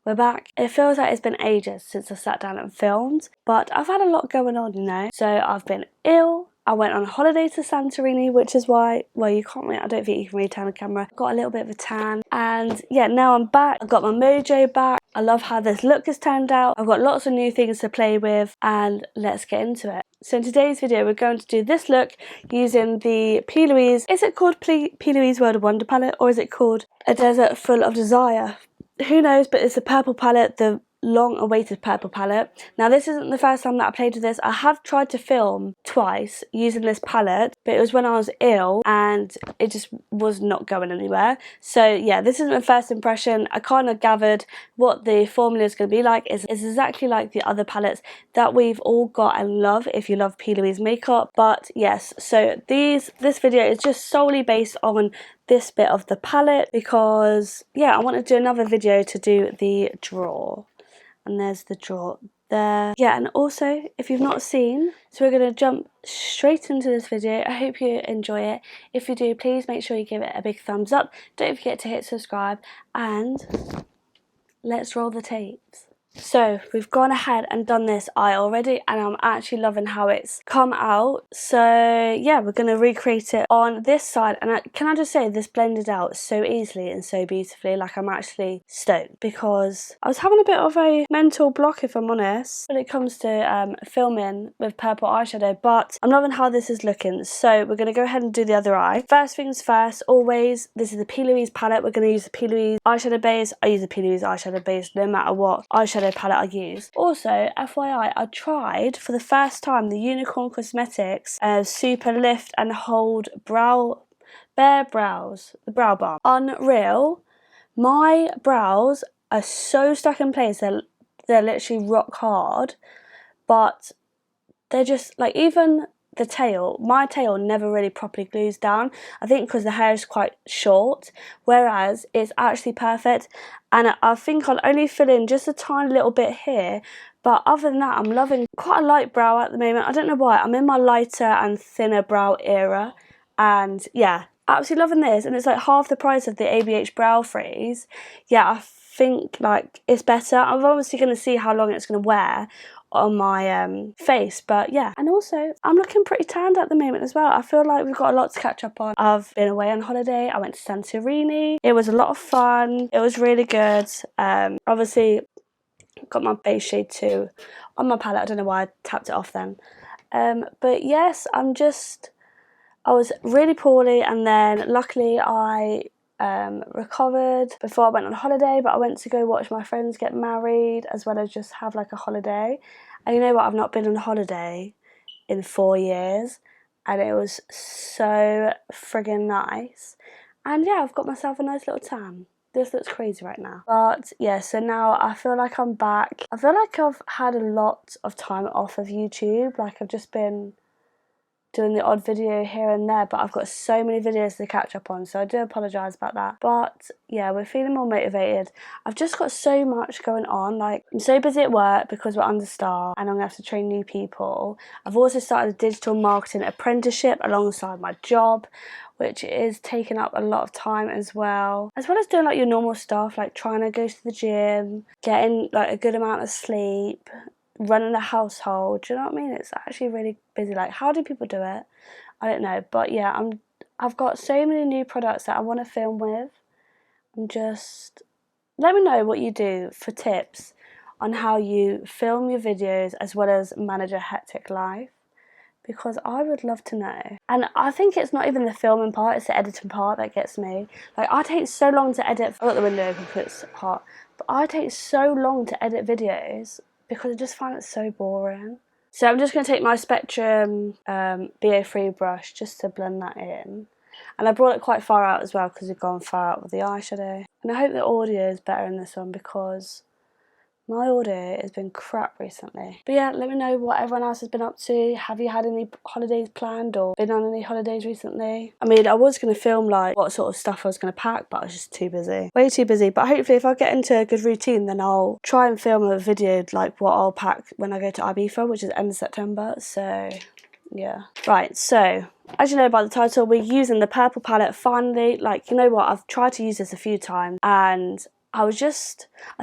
we're back. It feels like it's been ages since I sat down and filmed, but I've had a lot going on, you know. So I've been ill. I went on holiday to Santorini, which is why, well, you can't really, I don't think you can really tan on camera. Got a little bit of a tan, and yeah, now I'm back. I've got my mojo back. I love how this look has turned out. I've got lots of new things to play with, and let's get into it. So in today's video, we're going to do this look using the p.louise. Is it called p.louise World of Wonder palette, or is it called A Desert Full of Desire? Who knows, but it's a purple palette, the long-awaited purple palette. Now, this isn't the first time that I played with this. I have tried to film twice using this palette, but it was when I was ill and it just was not going anywhere. So yeah, this isn't my first impression. I kind of gathered what the formula is going to be like. It's exactly like the other palettes that we've all got and love if you love p.louise makeup. But yes, so this video is just solely based on this bit of the palette because yeah, I want to do another video to do the drawer. And there's the drawer there. Yeah, and also, if you've not seen, so we're going to jump straight into this video. I hope you enjoy it. If you do, please make sure you give it a big thumbs up. Don't forget to hit subscribe, and let's roll the tapes. So we've gone ahead and done this eye already, and I'm actually loving how it's come out. So yeah, we're going to recreate it on this side, and can I just say, this blended out so easily and so beautifully. Like, I'm actually stoked because I was having a bit of a mental block, if I'm honest, when it comes to filming with purple eyeshadow, but I'm loving how this is looking. So we're going to go ahead and do the other eye. First things first, always, this is the p.louise palette. We're going to use the p.louise eyeshadow base. I use the p.louise eyeshadow base no matter what eyeshadow palette I use. Also, FYI, I tried for the first time the Unicorn Cosmetics Super Lift and Hold Bare Brows, the brow balm. Unreal. My brows are so stuck in place. They're literally rock hard, but they're just like, even the tail, my tail never really properly glues down. I think because the hair is quite short, whereas it's actually perfect. And I think I'll only fill in just a tiny little bit here, but other than that, I'm loving quite a light brow at the moment. I don't know why, I'm in my lighter and thinner brow era, and yeah, absolutely loving this. And it's like half the price of the ABH Brow Freeze. Yeah, I think like it's better. I'm obviously going to see how long it's going to wear on my face, but yeah. And also, I'm looking pretty tanned at the moment as well. I feel like we've got a lot to catch up on. I've been away on holiday. I went to Santorini. It was a lot of fun. It was really good. Obviously got my base shade 2 on my palette. I don't know why I tapped it off then, but yes, I was really poorly, and then luckily I recovered before I went on holiday. But I went to go watch my friends get married, as well as just have like a holiday. And you know what, I've not been on holiday in 4 years, and it was so friggin' nice. And yeah, I've got myself a nice little tan. This looks crazy right now. But yeah, so now I feel like I'm back. I feel like I've had a lot of time off of YouTube. Like, I've just been doing the odd video here and there, but I've got so many videos to catch up on, so I do apologise about that. But yeah, we're feeling more motivated. I've just got so much going on. Like, I'm so busy at work because we're understaffed and I'm gonna have to train new people. I've also started a digital marketing apprenticeship alongside my job, which is taking up a lot of time as well as doing like your normal stuff, like trying to go to the gym, getting like a good amount of sleep, running a household. Do you know what I mean? It's actually really busy. Like, how do people do it? I don't know. But yeah, I've got so many new products that I want to film with. Just let me know what you do for tips on how you film your videos as well as manage a hectic life, because I would love to know. And I think it's not even the filming part, it's the editing part that gets me. Like, I take so long to edit. I've got the window open because it's hot, but I take so long to edit videos because I just find it so boring. So I'm just going to take my Spectrum BO3 brush just to blend that in. And I brought it quite far out as well because we've gone far out with the eyeshadow. And I hope the audio is better in this one because my audio has been crap recently. But yeah, let me know what everyone else has been up to. Have you had any holidays planned or been on any holidays recently? I mean, I was going to film like what sort of stuff I was going to pack, but I was just too busy. Way too busy. But hopefully if I get into a good routine, then I'll try and film a video like what I'll pack when I go to Ibiza, which is end of September. So yeah. Right, so as you know by the title, we're using the purple palette finally. Like, you know what, I've tried to use this a few times and I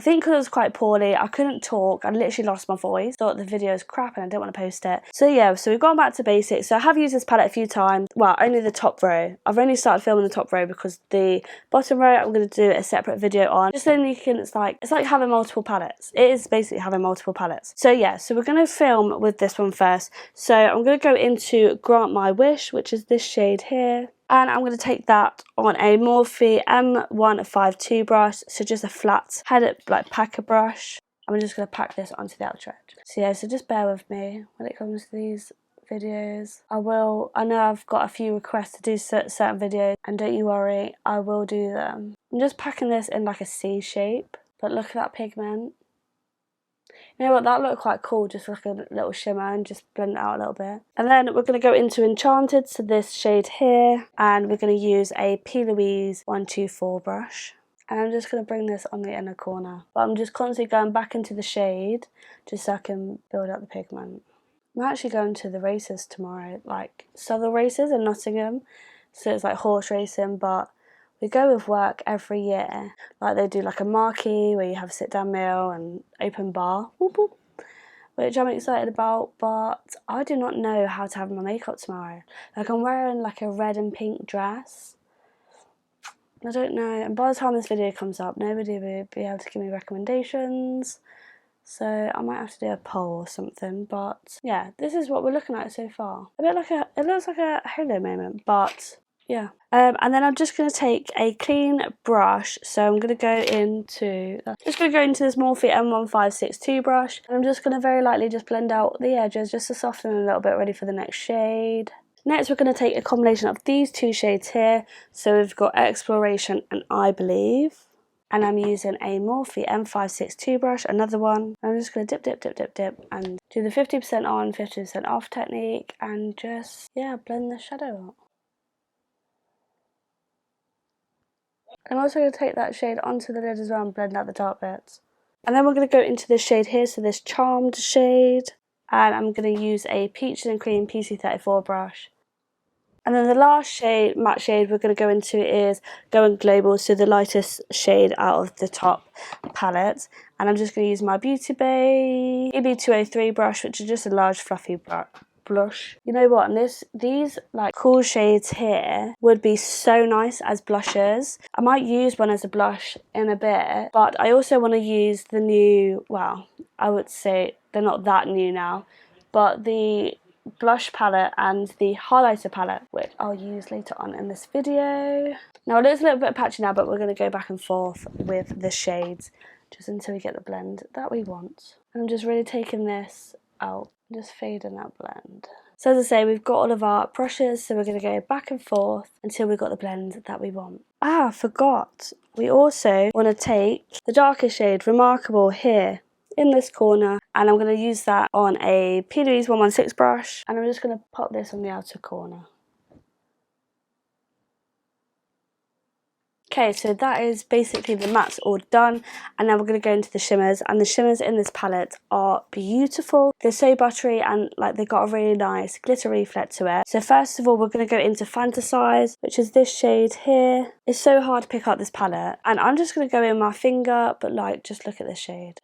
think because I was quite poorly, I couldn't talk, I literally lost my voice, thought the video was crap and I didn't want to post it. So yeah, so we've gone back to basics. So I have used this palette a few times, well, only the top row. I've only started filming the top row because the bottom row I'm going to do a separate video on, just then you can, it's like having multiple palettes. It is basically having multiple palettes. So yeah, so we're going to film with this one first. So I'm going to go into Grant My Wish, which is this shade here. And I'm going to take that on a Morphe M152 brush, so just a flat headed like packer brush. I'm just going to pack this onto the outer edge. So yeah, so just bear with me when it comes to these videos. I know I've got a few requests to do certain videos, and don't you worry, I will do them. I'm just packing this in like a C shape, but look at that pigment. You know what, that looked quite cool, just like a little shimmer, and just blend it out a little bit. And then we're going to go into Enchanted, so this shade here, and we're going to use a p.louise 124 brush. And I'm just going to bring this on the inner corner. But I'm just constantly going back into the shade, just so I can build up the pigment. I'm actually going to the races tomorrow, like Southern races in Nottingham. So it's like horse racing, but we go with work every year. Like they do like a marquee where you have a sit down meal and open bar, whoop, whoop, which I'm excited about, but I do not know how to have my makeup tomorrow. Like I'm wearing like a red and pink dress. I don't know, and by the time this video comes up, nobody will be able to give me recommendations. So I might have to do a poll or something, but yeah, this is what we're looking at so far. It looks like a halo moment, but yeah. And then I'm just going to take a clean brush, so I'm going to go into this Morphe M1562 brush, and I'm just going to very lightly just blend out the edges just to soften a little bit, ready for the next shade. Next we're going to take a combination of these two shades here, so we've got Exploration and I Believe, and I'm using a Morphe M562 brush, another one. I'm just going to dip and do the 50% on, 50% off technique, and just, yeah, blend the shadow out. I'm also going to take that shade onto the lid as well and blend out the dark bits. And then we're going to go into this shade here, so this Charmed shade, and I'm going to use a Peaches and Cream PC34 brush. And then the last shade, matte shade, we're going to go into is Going Global, so the lightest shade out of the top palette. And I'm just going to use my Beauty Bay EB203 brush, which is just a large fluffy blush. You know what, and these like cool shades here would be so nice as blushes. I might use one as a blush in a bit, but I also want to use the new, well, I would say they're not that new now, but the blush palette and the highlighter palette, which I'll use later on in this video. Now it is a little bit patchy now, but we're going to go back and forth with the shades just until we get the blend that we want. And I'm just really taking this out, just fading that blend. So as I say, we've got all of our brushes, so we're going to go back and forth until we've got the blend that we want. I forgot, we also want to take the darker shade Remarkable here in this corner, and I'm going to use that on a p.louise 116 brush, and I'm just going to pop this on the outer corner. Okay, so that is basically the mattes all done, and now we're going to go into the shimmers, and the shimmers in this palette are beautiful. They're so buttery and like they've got a really nice glittery effect to it. So first of all, we're going to go into Fantasize, which is this shade here. It's so hard to pick up this palette, and I'm just going to go in my finger, but like just look at this shade.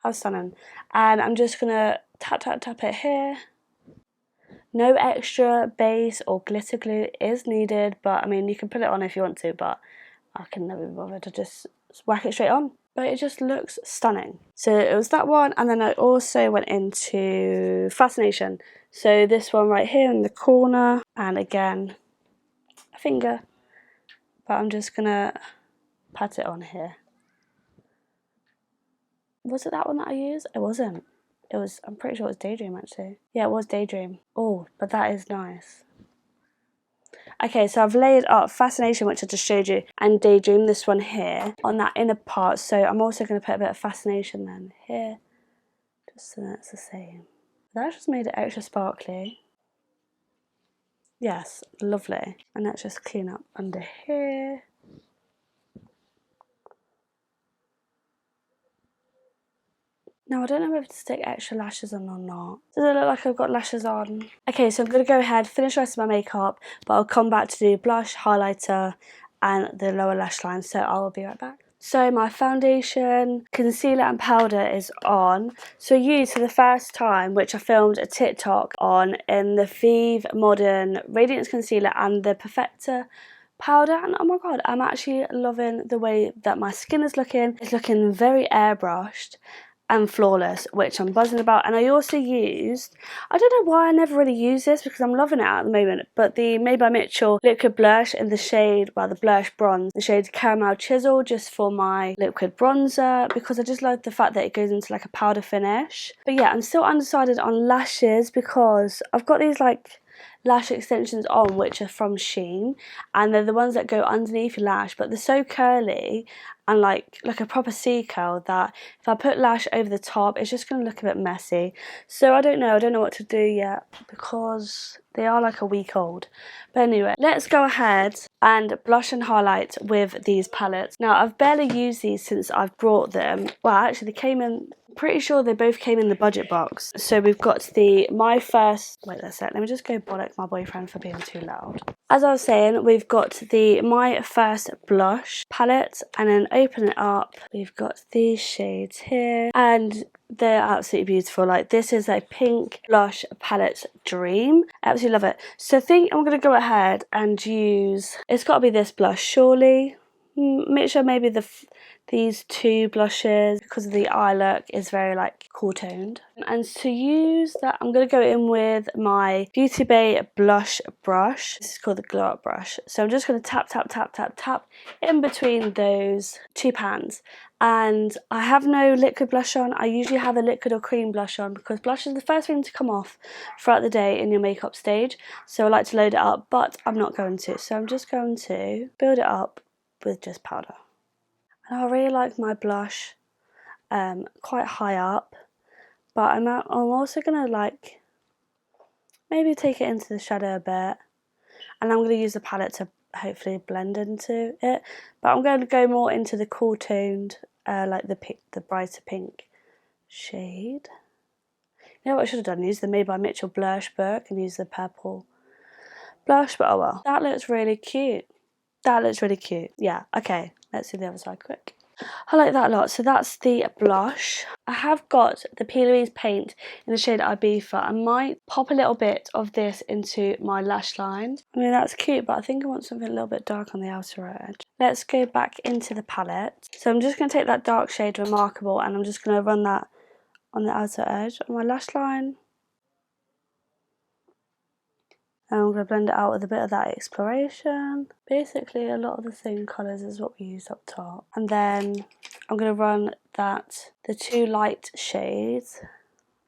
How stunning. And I'm just going to tap it here. No extra base or glitter glue is needed, but I mean you can put it on if you want to, but I can never be bothered to just whack it straight on. But it just looks stunning. So it was that one, and then I also went into Fascination. So this one right here in the corner, and again, a finger. But I'm just going to pat it on here. Was it that one that I used? It wasn't. It was, I'm pretty sure it was Daydream actually. Yeah, it was Daydream. Oh, but that is nice. Okay, so I've layered up Fascination, which I just showed you, and Daydream, this one here, on that inner part. So I'm also going to put a bit of Fascination then here, just so that's the same. That just made it extra sparkly. Yes, lovely. And let's just clean up under here. Now, I don't know whether to stick extra lashes on or not. Does it look like I've got lashes on? Okay, so I'm going to go ahead, finish the rest of my makeup, but I'll come back to do blush, highlighter, and the lower lash line, so I will be right back. So my foundation, concealer and powder is on. So I used for the first time, which I filmed a TikTok on, in the Vive Modern Radiance Concealer and the Perfector powder, and oh my god, I'm actually loving the way that my skin is looking. It's looking very airbrushed and flawless, which I'm buzzing about. And I also used, I don't know why I never really use this because I'm loving it at the moment, but the Made by Mitchell liquid blush in the shade, well, the blush bronze, the shade Caramel Chisel, just for my liquid bronzer, because I just like the fact that it goes into like a powder finish. But yeah, I'm still undecided on lashes because I've got these like lash extensions on which are from Shein, and they're the ones that go underneath your lash, but they're so curly and like a proper C curl that if I put lash over the top it's just going to look a bit messy. So I don't know what to do yet because they are like a week old. But anyway, let's go ahead and blush and highlight with these palettes. Now I've barely used these since I've brought them. Well, actually they came in, pretty sure they both came in the budget box. So we've got the My First, wait a sec, let me just go bollock my boyfriend for being too loud. As I was saying, we've got the My First Blush palette, and then open it up, we've got these shades here, and they're absolutely beautiful. Like, this is a pink blush palette dream. Absolutely love it. So I think I'm going to go ahead and use, it's got to be this blush surely. Make sure maybe these two blushes, because of the eye look, is very like cool toned. And to use that, I'm going to go in with my Beauty Bay blush brush. This is called the Glow Up brush. So I'm just going to tap, tap, tap, tap, tap in between those two pans. And I have no liquid blush on. I usually have a liquid or cream blush on because blush is the first thing to come off throughout the day in your makeup stage. So I like to load it up, but I'm not going to. So I'm just going to build it up with just powder. And I really like my blush quite high up, but I'm also going to like maybe take it into the shadow a bit, and I'm going to use the palette to hopefully blend into it, but I'm going to go more into the cool toned like the brighter pink shade. You know what I should have done? Use the Made by Mitchell blush book and use the purple blush, but oh well. That looks really cute. That looks really cute. Yeah, okay, let's do the other side quick. I like that a lot. So that's the blush. I have got the p.louise paint in the shade Ibiza. I might pop a little bit of this into my lash line. I mean, that's cute, but I think I want something a little bit dark on the outer edge. Let's go back into the palette. So I'm just going to take that dark shade Remarkable, and I'm just going to run that on the outer edge of my lash line. And I'm going to blend it out with a bit of that Exploration. Basically a lot of the same colours as what we used up top. And then I'm going to run the two light shades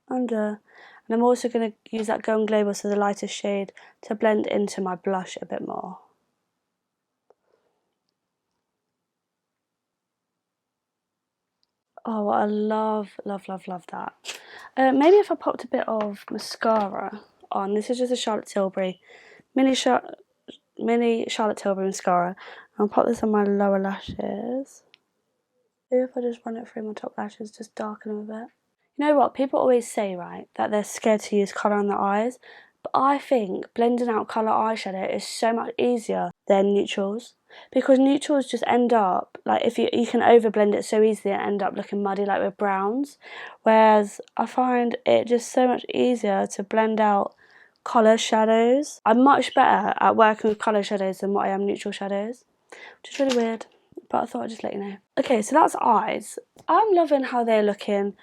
under. And I'm also going to use that Going Global, so the lightest shade, to blend into my blush a bit more. Oh, I love, love, love, love that. Maybe if I popped a bit of mascara on. This is just a Charlotte Tilbury mini Charlotte Tilbury mascara. I'll pop this on my lower lashes. Maybe if I just run it through my top lashes, just darken them a bit. You know what? People always say, right, that they're scared to use colour on their eyes. But I think blending out colour eyeshadow is so much easier than neutrals. Because neutrals just end up, like, if you can overblend it so easily and end up looking muddy, like with browns. Whereas I find it just so much easier to blend out colour shadows. I'm much better at working with colour shadows than what I am neutral shadows, which is really weird, but I thought I'd just let you know. Okay, so that's eyes. I'm loving how they're looking.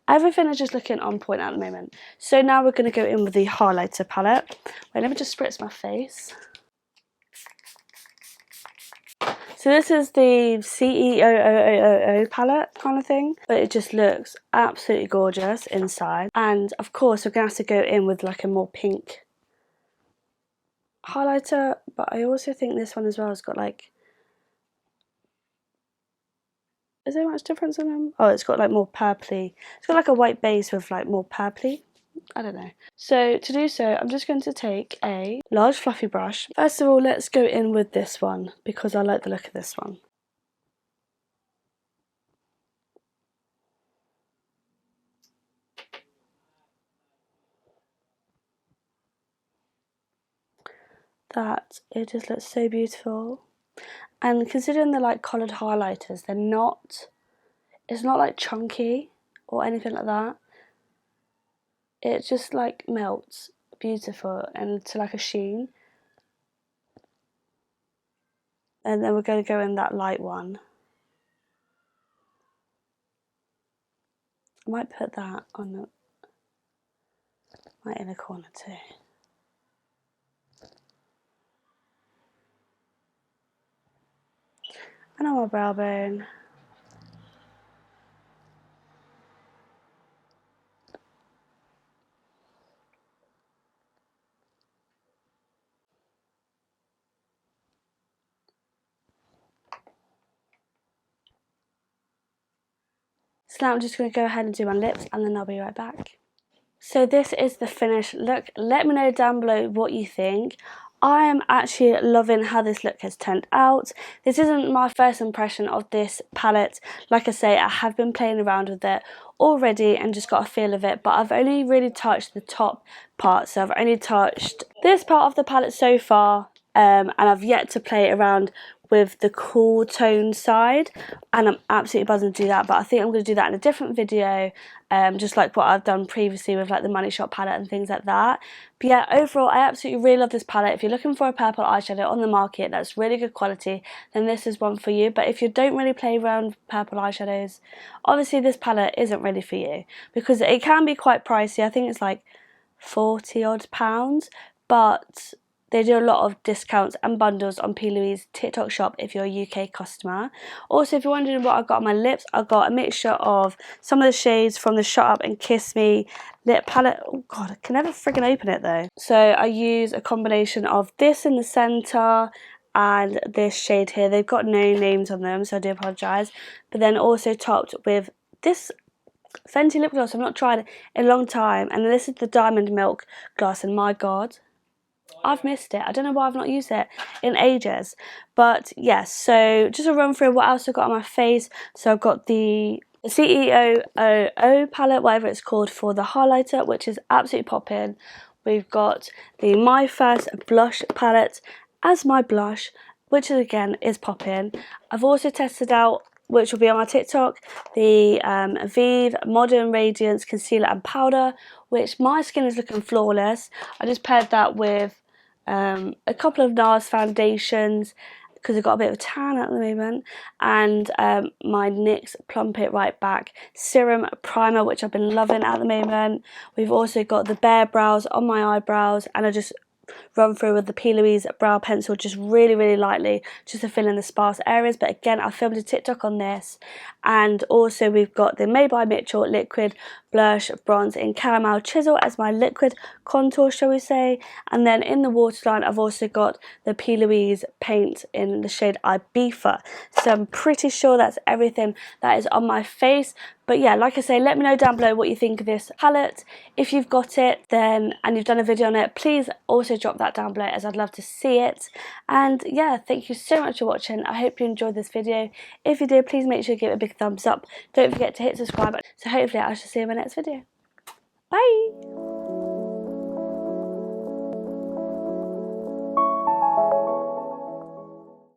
Everything is just looking on point at the moment. So now we're going to go in with the highlighter palette. Wait, let me just spritz my face. So this is the CEOOOO palette kind of thing, but it just looks absolutely gorgeous inside. And of course we're going to have to go in with like a more pink highlighter, but I also think this one as well has got like, is there much difference in them? Oh, it's got like more purpley. It's got like a white base with like more purpley. I don't know. So to do so, I'm just going to take a large fluffy brush. First of all, let's go in with this one because I like the look of this one. That, it just looks so beautiful. And considering they're like coloured highlighters, they're not, it's not like chunky or anything like that. It just like melts beautiful and to like a sheen. And then we're going to go in that light one. I might put that on the my inner corner too. And on my brow bone. So now I'm just going to go ahead and do my lips and then I'll be right back. So this is the finished look. Let me know down below what you think. I am actually loving how this look has turned out. This isn't my first impression of this palette. Like I say, I have been playing around with it already and just got a feel of it, but I've only really touched the top part. So I've only touched this part of the palette so far, and I've yet to play around with the cool tone side, and I'm absolutely buzzing to do that, but I think I'm going to do that in a different video, just like what I've done previously with like the Money Shop palette and things like that. But yeah, overall I absolutely really love this palette. If you're looking for a purple eyeshadow on the market that's really good quality, then this is one for you. But if you don't really play around with purple eyeshadows, obviously this palette isn't really for you, because it can be quite pricey. I think it's like 40 odd pounds, but they do a lot of discounts and bundles on p.louise TikTok shop if you're a UK customer. Also, if you're wondering what I've got on my lips, I've got a mixture of some of the shades from the Shut Up and Kiss Me lip palette. Oh god, I can never friggin' open it though. So I use a combination of this in the centre and this shade here. They've got no names on them, so I do apologise. But then also topped with this Fenty lip gloss I've not tried in a long time, and this is the Diamond Milk gloss, and my god, I've missed it. I don't know why I've not used it in ages. But yes, so just a run through what else I've got on my face. So I've got the CEOOO palette, whatever it's called, for the highlighter, which is absolutely popping. We've got the My First blush palette as my blush, which is, again is popping. I've also tested out, which will be on my TikTok, the Vive Modern Radiance Concealer and Powder, which my skin is looking flawless. I just paired that with a couple of NARS foundations because I've got a bit of a tan at the moment, and my NYX Plump It Right Back Serum Primer, which I've been loving at the moment. We've also got the Bare Brows on my eyebrows, and I just run through with the p.louise brow pencil just really lightly just to fill in the sparse areas. But again, I filmed a TikTok on this. And also we've got the Made by Mitchell liquid blush bronze in caramel chisel as my liquid contour, shall we say. And then in the waterline I've also got the p.louise paint in the shade Ibiza. So I'm pretty sure that's everything that is on my face. But yeah, like I say, let me know down below what you think of this palette. If you've got it then and you've done a video on it, please also drop that down below, as I'd love to see it. And yeah, thank you so much for watching. I hope you enjoyed this video. If you did, please make sure you give it a big thumbs up. Don't forget to hit subscribe. So hopefully I shall see you in my next video. Bye!